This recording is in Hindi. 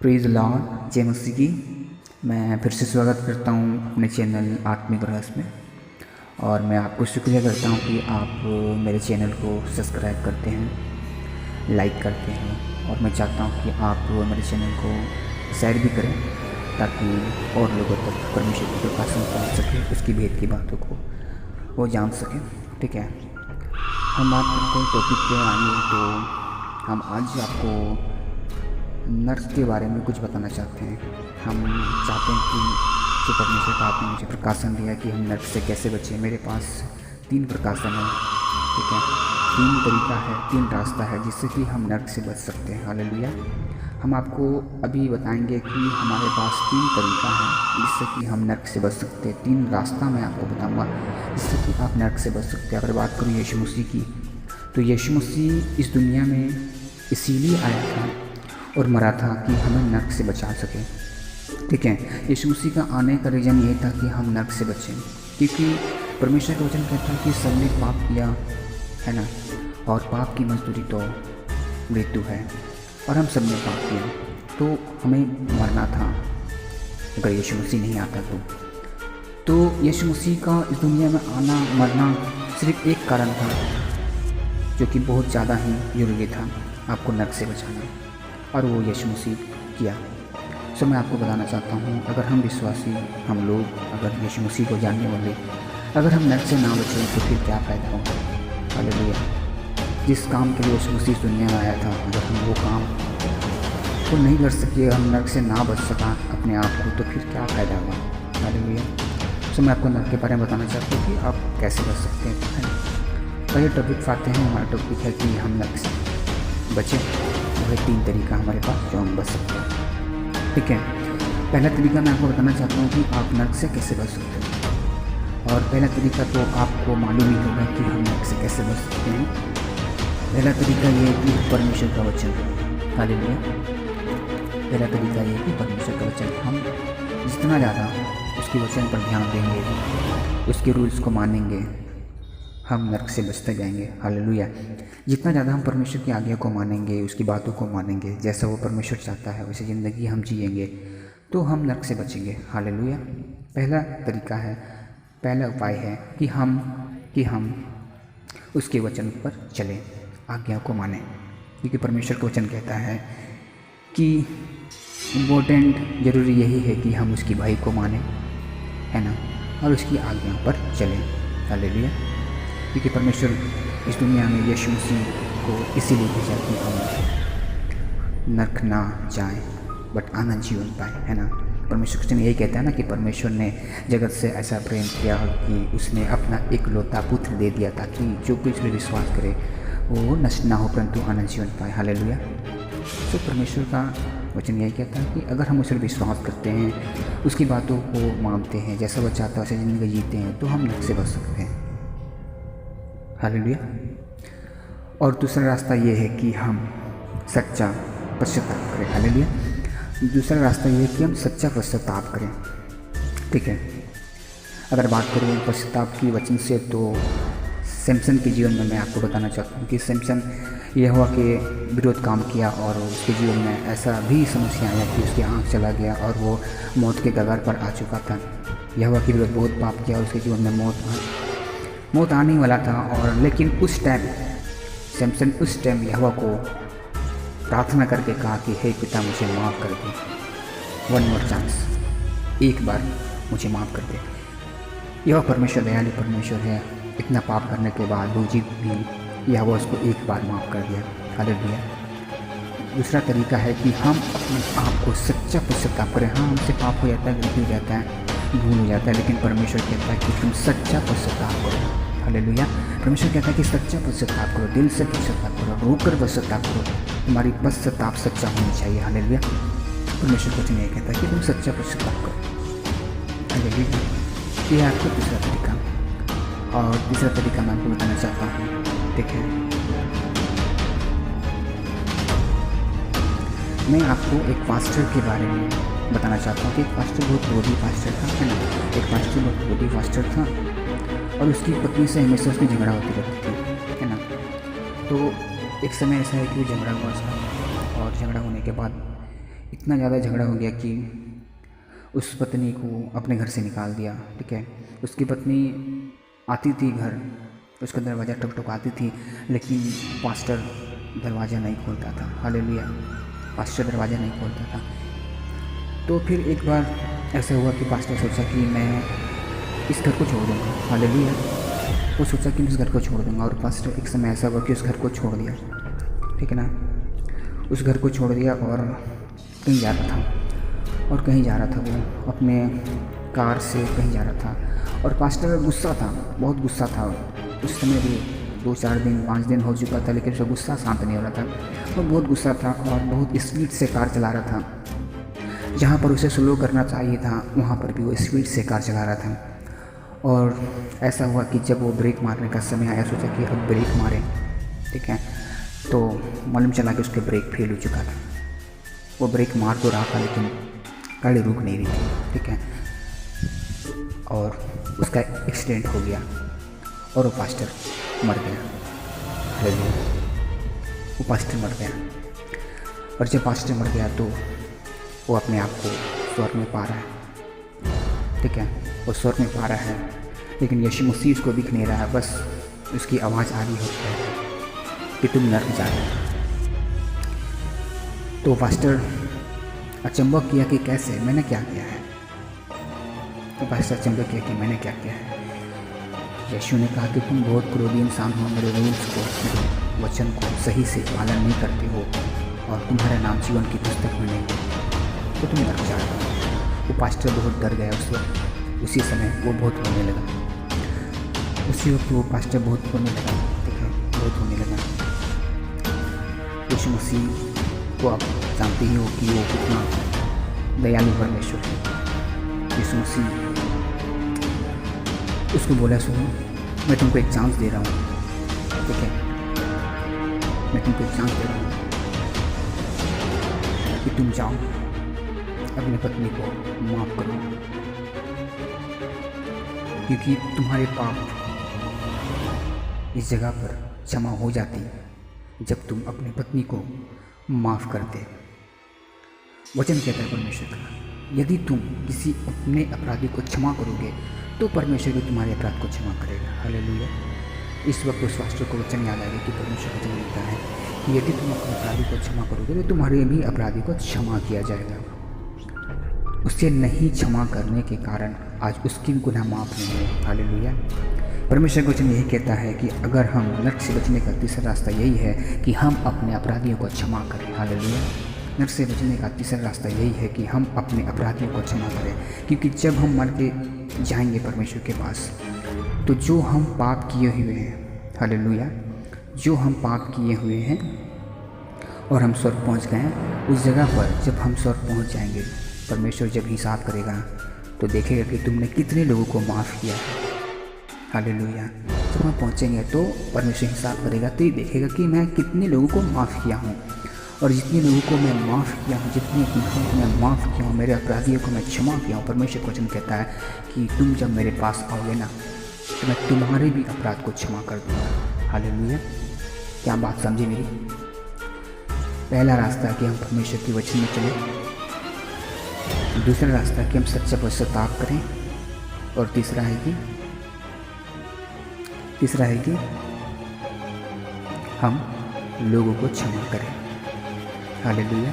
प्रेज़ लॉर्ड, जय मसीह की। मैं फिर से स्वागत करता हूँ अपने चैनल आत्मिक रहस्य में। और मैं आपको शुक्रिया करता हूँ कि आप मेरे चैनल को सब्सक्राइब करते हैं, लाइक करते हैं। और मैं चाहता हूँ कि आप मेरे चैनल को शेयर भी करें ताकि और लोगों तक परमेश्वर की प्रकाशन पहुँच सके, उसकी भेद की बातों को वो जान सकें। ठीक है, हम बात करते हैं टॉपिक पे आएंगे। तो हम आज आपको नर्क के बारे में कुछ बताना चाहते हैं। हम चाहते हैं कि जो परमेश्वर का आपने मुझे प्रकाशन दिया कि हम नर्क से कैसे बचें। मेरे पास 3 प्रकाशन है, ठीक है, 3 तरीका है, 3 रास्ता है जिससे कि हम नर्क से बच सकते हैं। हालेलुया। हम आपको अभी बताएंगे कि हमारे पास 3 तरीका है जिससे कि हम नर्क से बच सकते हैं। 3 रास्ता मैं आपको बताऊंगा जिससे कि आप नर्क से बच सकते हैं। अगर बात करूँ यीशु मसीह की, तो यीशु मसीह इस दुनिया में इसीलिए आया था और मरा था कि हमें नर्क से बचा सके। ठीक है, यीशु मसीह का आने का रीज़न ये था कि हम नर्क से बचें, क्योंकि परमेश्वर का वचन कहता है कि सबने पाप किया है ना, और पाप की मजदूरी तो मृत्यु है। और हम सबने पाप किया तो हमें मरना था अगर यीशु मसीह नहीं आता तो यीशु मसीह का इस दुनिया में आना मरना सिर्फ एक कारण था जो कि बहुत ज़्यादा ही ज़रूरी था, आपको नर्क से बचाना, और वो यीशु मसीह किया। सो मैं आपको बताना चाहता हूँ, अगर हम विश्वासी, हम लोग अगर यीशु मसीह को जानने वाले, अगर हम नर्क से ना बचें तो फिर क्या फ़ायदा होगा। हालेलुया। जिस काम के लिए यीशु मसीह दुनिया में आया था, अगर हम वो काम को नहीं कर सके, हम नर्क से ना बच सका अपने आप को, तो फिर क्या फ़ायदा हुआ। हालेलुया। सो मैं आपको नर्क के बारे में बताना चाहता हूँ कि आप कैसे बच सकते हैं। पहले टॉपिक आते हैं, हमारा टॉपिक है कि हम नर्क से बचें। वह 3 तरीका हमारे पास जो हम बच सकते हैं। ठीक है, पहला तरीका मैं आपको बताना चाहता हूँ कि आप नर्क से कैसे बच सकते हैं। और पहला तरीका तो आपको मालूम ही होगा कि हम नर्क से कैसे बच सकते हैं। पहला तरीका ये है कि परमेश्वर का वचन। हालेलुया। पहला तरीका ये है कि परमेश्वर का वचन, हम जितना ज़्यादा उसके वचन पर ध्यान देंगे, उसके रूल्स को मानेंगे, हम नर्क से बचते जाएंगे। हालेलुया। जितना ज़्यादा हम परमेश्वर की आज्ञा को मानेंगे, उसकी बातों को मानेंगे, जैसा वो परमेश्वर चाहता है वैसे ज़िंदगी हम जिएंगे, तो हम नर्क से बचेंगे। हालेलुया। पहला तरीका है, पहला उपाय है कि हम उसके वचन पर चलें, आज्ञा को मानें, क्योंकि परमेश्वर का वचन कहता है कि इम्पोर्टेंट ज़रूरी यही है कि हम उसकी भय को मानें, है ना, और उसकी आज्ञा पर चलें। हालेलुया। क्योंकि परमेश्वर इस दुनिया में यीशु मसीह को इसीलिए भेजा कि हम नर्क ना जाएं बट आनंद जीवन पाए, है ना। परमेश्वर वचन यही कहता है ना कि परमेश्वर ने जगत से ऐसा प्रेम किया कि उसने अपना एकलौता पुत्र दे दिया ताकि जो कुछ भी विश्वास करे वो नष्ट ना हो परंतु आनंद जीवन पाए। हालेलुया। तो परमेश्वर का वचन यही कहता है कि अगर हम उस पर विश्वास करते हैं, उसकी बातों को मानते हैं, जैसा वो चाहता है वैसे ज़िंदगी जीते हैं, तो हम नर्क से बच सकते हैं। हालेलुया। और दूसरा रास्ता ये है कि हम सच्चा पश्चाताप करें। हालेलुया। दूसरा रास्ता ये है कि हम सच्चा पश्चाताप करें। ठीक है, अगर बात करूँ पश्चाताप की वचन से, तो सैमसन के जीवन में मैं आपको बताना चाहता हूँ कि सैमसन यहोवा के विरोध काम किया और उसके जीवन में ऐसा भी समस्या आया कि उसकी आँख चला गया और वो मौत के कगार पर आ चुका था। यहोवा के विरोध बहुत पाप किया और उसके जीवन में मौत आने वाला था। और लेकिन उस टाइम सैमसन यहोवा को प्रार्थना करके कहा कि हे पिता, मुझे माफ़ कर दे, 1 मोर चांस, एक बार मुझे माफ़ कर दे। यह परमेश्वर दयालु परमेश्वर है। इतना पाप करने के बाद भी यहोवा उसको एक बार माफ़ कर दिया। हालेलुया। दूसरा तरीका है कि हम अपने आप को सच्चा पश्चाताप करें। हाँ, हमसे पाप हो जाता है, गलती हो जाता है, भूल हो जाता है, लेकिन परमेश्वर कहता है कि तुम सच्चा पश्चाताप करो। हालेलुया। परमेश्वर कहता है कि सच्चा पश्चाताप करो, दिल से पश्चाताप करो, रोकर पश्चाताप करो, तुम्हारी पश्चाताप सच्चा होनी चाहिए। हालेलुया। परमेश्वर कुछ नहीं कहता है कि तुम सच्चा पश्चाताप करो। हालेलुया। ये है आपका दूसरा तरीका। और तीसरा तरीका मैं आपको बताना चाहता हूँ। ठीक है, मैं आपको एक पास्टर के बारे में बताना चाहता हूँ कि एक पास्टर बहुत विरोधी पास्टर था, है ना। एक पास्टर बहुत विरोधी पास्टर था और उसकी पत्नी से हमेशा उसकी झगड़ा होती रहती थी, है ना। तो एक समय ऐसा है कि वो झगड़ा हुआ था और झगड़ा होने के बाद इतना ज़्यादा झगड़ा हो गया कि उस पत्नी को अपने घर से निकाल दिया। ठीक है, उसकी पत्नी आती थी घर, उसका दरवाज़ा ठुकठुकाती थी, लेकिन पास्टर दरवाज़ा नहीं खोलता था। हालेलुया, पास्टर दरवाज़ा नहीं खोलता था। तो फिर एक बार ऐसा हुआ कि पास्टर सोचा कि मैं इस घर को छोड़ दूँगा। हालेलुया, वो सोचा कि मैं इस घर को छोड़ दूँगा, और पास्टर एक समय ऐसा हुआ कि उस घर को छोड़ दिया। ठीक है ना, उस घर को छोड़ दिया और कहीं जा रहा था, और कहीं जा रहा था वो अपने कार से कहीं जा रहा था, और पास्टर गुस्सा था, बहुत गुस्सा था। उस समय भी 2-4 दिन 5 दिन हो चुका था, लेकिन उसका गुस्सा शांत नहीं हो रहा था। वो बहुत गुस्सा था और बहुत स्पीड से कार चला रहा था। जहाँ पर उसे स्लो करना चाहिए था वहाँ पर भी वो स्पीड से कार चला रहा था। और ऐसा हुआ कि जब वो ब्रेक मारने का समय आया, सोचा कि अब ब्रेक मारें। ठीक है, तो मालूम चला कि उसके ब्रेक फेल हो चुका था। वो ब्रेक मार तो रहा था लेकिन गाड़ी रुक नहीं रही थी। ठीक है, और उसका एक्सीडेंट हो गया और वो पास्टर मर गया। वो पास्टर मर गया, और जब पास्टर मर गया तो वो अपने आप को स्वर्ग में पा रहा है। ठीक है, वो स्वर्ग में पा रहा है, लेकिन यीशु मसीह उसको दिख नहीं रहा है। बस उसकी आवाज़ आ रही होती है कि तुम नर्क जा रहे हो। तो पास्टर अचंभव किया कि कैसे, मैंने क्या किया है। तो पास्टर अचंभव किया कि मैंने क्या किया है। यीशु ने कहा कि तुम बहुत क्रोधी इंसान हो, मेरे रूल्स को, मेरे वचन को सही से पालन नहीं करते हो, और तुम्हारा नाम जीवन की पुस्तक में नहीं है, तो तुम नर्क जा रहे हो। वो पास्टर बहुत डर गया उस वक्त। उसी समय वो बहुत रोने लगा। उसी वक्त वो पास्टर बहुत रोने लगा। ठीक है, बहुत रोने लगा। यीशु मसीह को आप जानते ही हो कि वो कितना दयालु परमेश्वर है। यीशु मसीह उसको बोला, सुनो मैं तुमको एक चांस दे रहा हूँ। ठीक है, मैं तुमको एक चांस दे रहा हूँ कि तुम जाओ अपनी पत्नी को माफ़ करो, क्योंकि तुम्हारे पाप इस जगह पर क्षमा हो जाती जब तुम अपनी पत्नी को माफ़ करते। वचन कहता है परमेश्वर का, यदि तुम किसी अपने अपराधी को क्षमा करोगे तो परमेश्वर भी तुम्हारे अपराध को क्षमा करेगा। हालेलुया। इस वक्त उस पास्टर को वचन याद आएगा कि परमेश्वर वचन लिखता है कि यदि तुम अपने अपराधी को क्षमा करोगे तो तुम्हारे भी अपराधी को क्षमा किया जाएगा। उसे नहीं क्षमा करने के कारण आज उसकी भी गुनाह माफ़ नहीं है। हालेलुया। परमेश्वर का वचन यही कहता है कि अगर हम नर्क से बचने का तीसरा रास्ता यही है कि हम अपने अपराधियों को क्षमा करें। हालेलुया। नर्क से बचने का तीसरा रास्ता यही है कि हम अपने अपराधियों को क्षमा करें, क्योंकि जब हम मर के जाएंगे परमेश्वर के पास, तो जो हम पाप किए हुए हैं, हालेलुया, जो हम पाप किए हुए हैं और हम स्वर्ग पहुंच गए हैं, उस जगह पर जब हम स्वर्ग पहुंच जाएंगे, परमेश्वर जब हिसाब करेगा तो देखेगा कि तुमने कितने लोगों को माफ़ किया है। हालेलुया। जब हम पहुँचेंगे तो परमेश्वर हिसाब करेगा तो ये देखेगा कि मैं कितने लोगों को माफ़ किया हूँ, और जितने लोगों को मैं माफ़ किया हूँ, जितने गुनाहों को मैं माफ़ किया हूँ, मेरे अपराधियों को मैं क्षमा किया हूँ। परमेश्वर का वचन कहता है कि तुम जब मेरे पास आओगे ना तो मैं तुम्हारे भी अपराध को क्षमा कर दूँगा। हालेलुया। क्या बात समझी मेरी? पहला रास्ता है कि हम परमेश्वर के वचन में चलें, दूसरा रास्ता है कि हम सच्चा पश्चाताप करें, और तीसरा है कि हम लोगों को क्षमा करें। हालेलुया।